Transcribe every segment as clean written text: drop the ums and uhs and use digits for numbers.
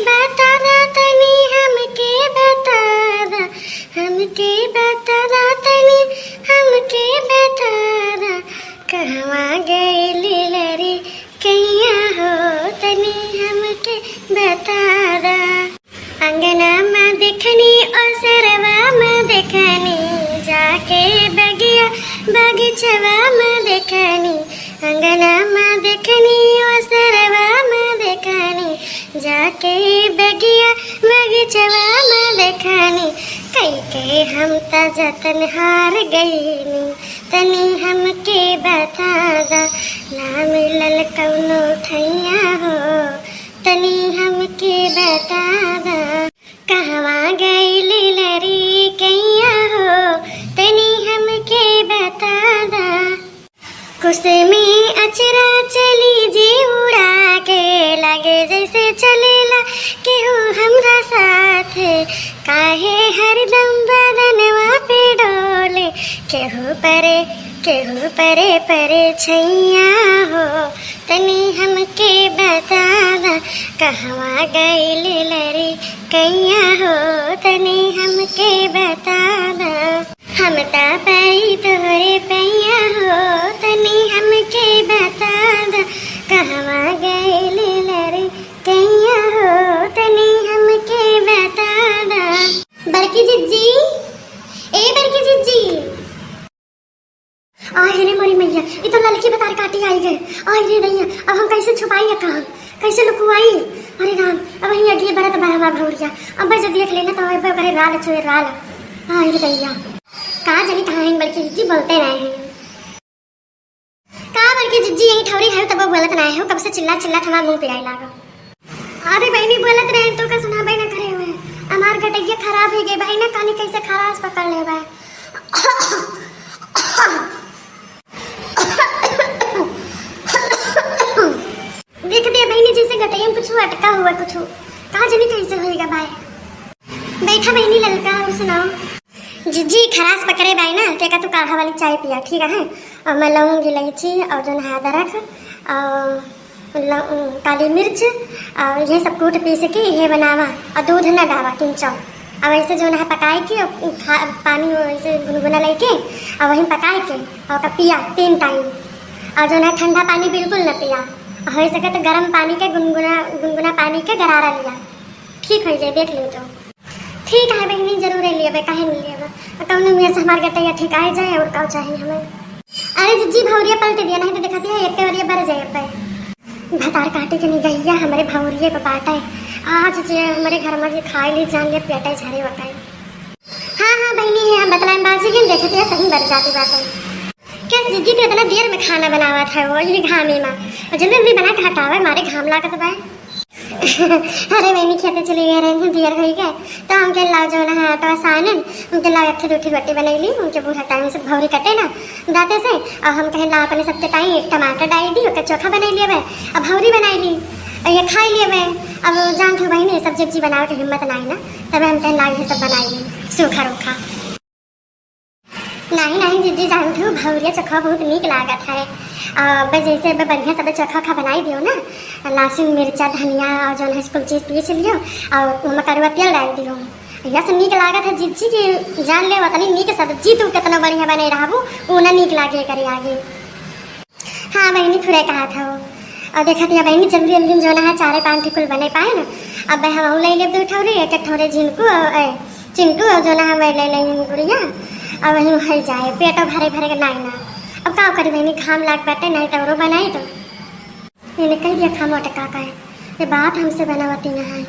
बता दा तनी हमके बता दा, हमके बता दा तनी हमके बता दा, कहवा गइली लरी कैया हो तनी हमके बता दा। अंगना में देखनी और सरवा में देखनी, जाके बगिया बगीचवा में देखनी, अंगना में देखनी और सरवा में देखनी, जाके बगिया बगीचवा में देखनी, कई के हम त जतन हार गईनी, तनी हमके बता दा, ना मिलल कौनो ठैया हो तनी हमके बता दा, कहवा गइली लरी कैया हो तनी हमके बता दा। कुसमी अचरा चली जी उड़ा के, लगे जैसे चलेला केहू हमरा साथ, काहे हरदम बदनवा पे डोले, केहू परे परे छैया हो तनी हमके बता दा, कहवा गइली लरी कैया हो तनी हमके बता दा। हम ता पाई तोहरे पैया हो तनी हमके बता दा, कहवा गइली लरी कैया हो तनी हमके बता दा। बड़की जिज्जी, ए बड़की जिज्जी, आए रे मोरी मैया, ये तो लड़की बतार काटी आई गए। आए रे दैया, अब हम कैसे छुपाई है काम, कैसे लुकुआई? अरे राम, अब वही अगली बरत बहवा भौरिया, अब जब देख लेना तो अब करे राल छुए राल। आए रे दैया, कहाँ जानी कहाँ है बड़की जिज्जी, बोलते रहे हैं। कहाँ बड़की जिज्जी यही ठौरी है तब बोलत नहीं हो, कब से चिल्ला चिल्ला हमारा मुंह पिराई लागा। अरे बहनी बोलत रहे तो का सुना बहना करे हुए, हमार गटैया खराब हो गई बहना, कानी कैसे खरास पकड़ ले बा। देख दे बहनी जैसे गटैया में कुछ अटका हुआ, कुछ कहाँ जानी कैसे होएगा भाई। बैठा बहनी ललका, और सुनाओ। जिज्जी खरास पकड़े बाई ना, तेका तू काढ़ा वाली चाय पिया, ठीक है? और मैं लौंग इलायची और जो है अदरक और काली मिर्च और ये सब कूट पीस के ये बनावा, और दूध न डावा 3 चौ, और ऐसे जो है पकाए के और पानी ऐसे गुनगुना लेके और वहीं पकाए के और पिया 3 टाइम, और जो है ठंडा पानी बिल्कुल न पिया, हो सके तो गर्म पानी के गुनगुना पानी के गरारा लिया, ठीक हो जाए। देख लो तो ठीक है बहनी, जरूर लिया काहे नहीं लिया, कौन मुँह से हमारे गटैया ठीक आ जाए और कौ चाहिए हमें। अरे जिज्जी भौरिया पलट दिया, नहीं तो दिखाती है एक बार बढ़ जाए पे भतार काटे के नहीं गैया हमारे भौरिये पे बाटा है, आज जे हमारे घर में खाए ली जान लिया पेटा झाड़े बताए। हाँ बहनी है, हम बतलाएं बाजी के देखते हैं सही बढ़ जाती बात है। क्या जिज्जी तो इतना देर में खाना बनावा था वो ये घामे में, और जल्दी बना के हटावे हमारे घाम ला कर दबाए। अरे बहनी खेते चले गए रहे देर हो गए तो हम के लाओ जो ना आटा सानन उनके लाओ अच्छी रोटी रोटी बनैली, उनके बूढ़ा टाइम से भौरी कटे ना दाते से, और हम कहें ला अपने सबके टाइम एक टमाटर डाल दी, ओके चोखा बना लिए भाई, अब भौरी बनाई ली और ये खाई लिए भाई। अब जान थो बहनी सब्जी उब्जी बनाओ के हिम्मत नहीं ना, तब हम कहें ला ये सब बनाई ली सूखा रूखा। नहीं जिज्जी जानती हूँ भौरिया चोखा बहुत नीक लागत है, जैसे बढ़िया सब चोखा खा बनाई दियो ना, लहसुन मिर्चा धनिया और जो है कुल चीज़ पीस लियो और कड़वा तेल डाल दियो, यह सब नीक लागत है जिज्जी की जान ले उतनी नीक सब्जी तू कितना बढ़िया बने रहबू वो ना नीक लागे करे आगे। हाँ बहनी थोड़े कहा था वो, और देखा दिया बहनी जल्दी जल्दी जो ना 4-5 कुल बने पाए ना, अब हम ले ले 2 ठौरे एक ठौरे चिंटू और जो ना हम ले लेंगे गुड़िया, और वहीं हल जाए पेट भरे भरे के नहीं ना। अब का करी बहनी घाम लाग बैठे नहीं तो और बनाई तो मैंने कह दिया खामो टका का है, ये बात हमसे बनावती न है।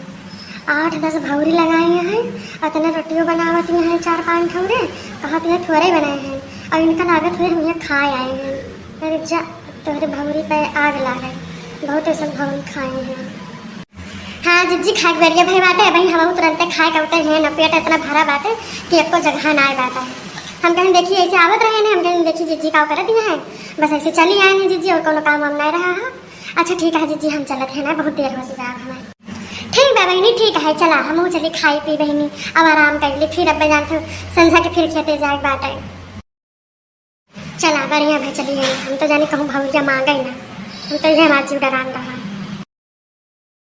8-10 भौरी लगाए हैं और इतने रोटियों बनावती हैं 4-5 ठौरे, कहती है थोड़े बनाए हैं और इनका लागत हुए हम यहाँ खाए आए हैं। अरे जा तोहरे भौरी पे आग लागे, बहुत ऐसा भौरी खाए हैं। हाँ जिज्जी खाए बढ़िया भाई बाटे भाई, हम तुरंत खाए करते हैं न, पेट इतना भरा बाटे कि एक को जगह ना आए बाटा है। हम कहीं देखिए ऐसे आवत रहे हैं, हम कहीं देखिए जिज्जी का कर दिया है, बस ऐसे चली आए हैं जिज्जी और कोनो काम हम नहीं रहा है। अच्छा ठीक है जिज्जी हम चलते हैं ना, बहुत देर होती है हमें। ठीक है बहनी ठीक है, चला हम चली खाई पी बहनी, अब आराम कर ली, फिर अब जानते संध्या के फिर खेते जाए बात है। चला बढ़िया भाई चलिए, हम तो जाने कहूँ भौरिया मांगे ना, हम तो ये हमारा जीव डरान रहा।